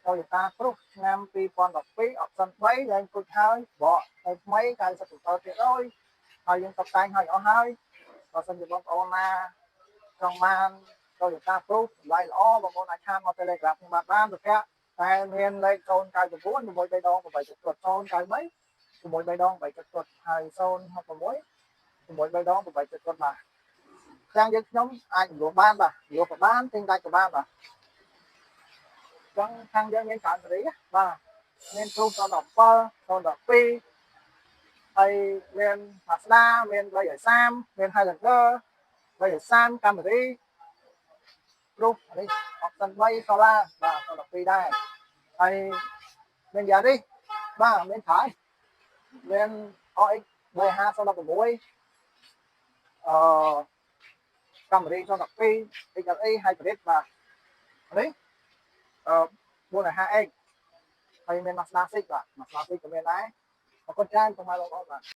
Toyota Cruz ឆ្នាំ2012 option 3ឡើងគុជហើយបកទៅថ្មី97%ហើយយើងតុបតែងឲ្យអស់ហើយបើសិនជាបងប្អូនណាចង់បាន Toyota Cruz តម្លៃល្អបងប្អូនអាចឆាតមក Telegram ខ្ញុំបានទៅប្រាក់តែមានលេខ099 6 ដង8ទឹកគាត់093 6 ដង8ទឹកគាត់ហើយ066 6 ដង8ទឹកគាត់បាទខាងយើងខ្ញុំអាចរំលោះបានបាទរំលោះក៏បានទិញដាច់ក៏បានបាទចឹងខាងយើងមានច្រើនសេរីបាទមានគ្រូ017 012ហើយមាន Mazda មាន330មាន Highlander 330 Camry រូបនេះ option 3 solar បាទ12ដែរហើយមាន Yaris បាទមានខายមាន OX 35016Camry 012 XLE Hybrid បាទនេះ450X ហើយមាន Mazda 6បាទ Mazda 6ក៏មានដែរអរគុណច្រើនសូមឲ្យបងប្អូនបាទ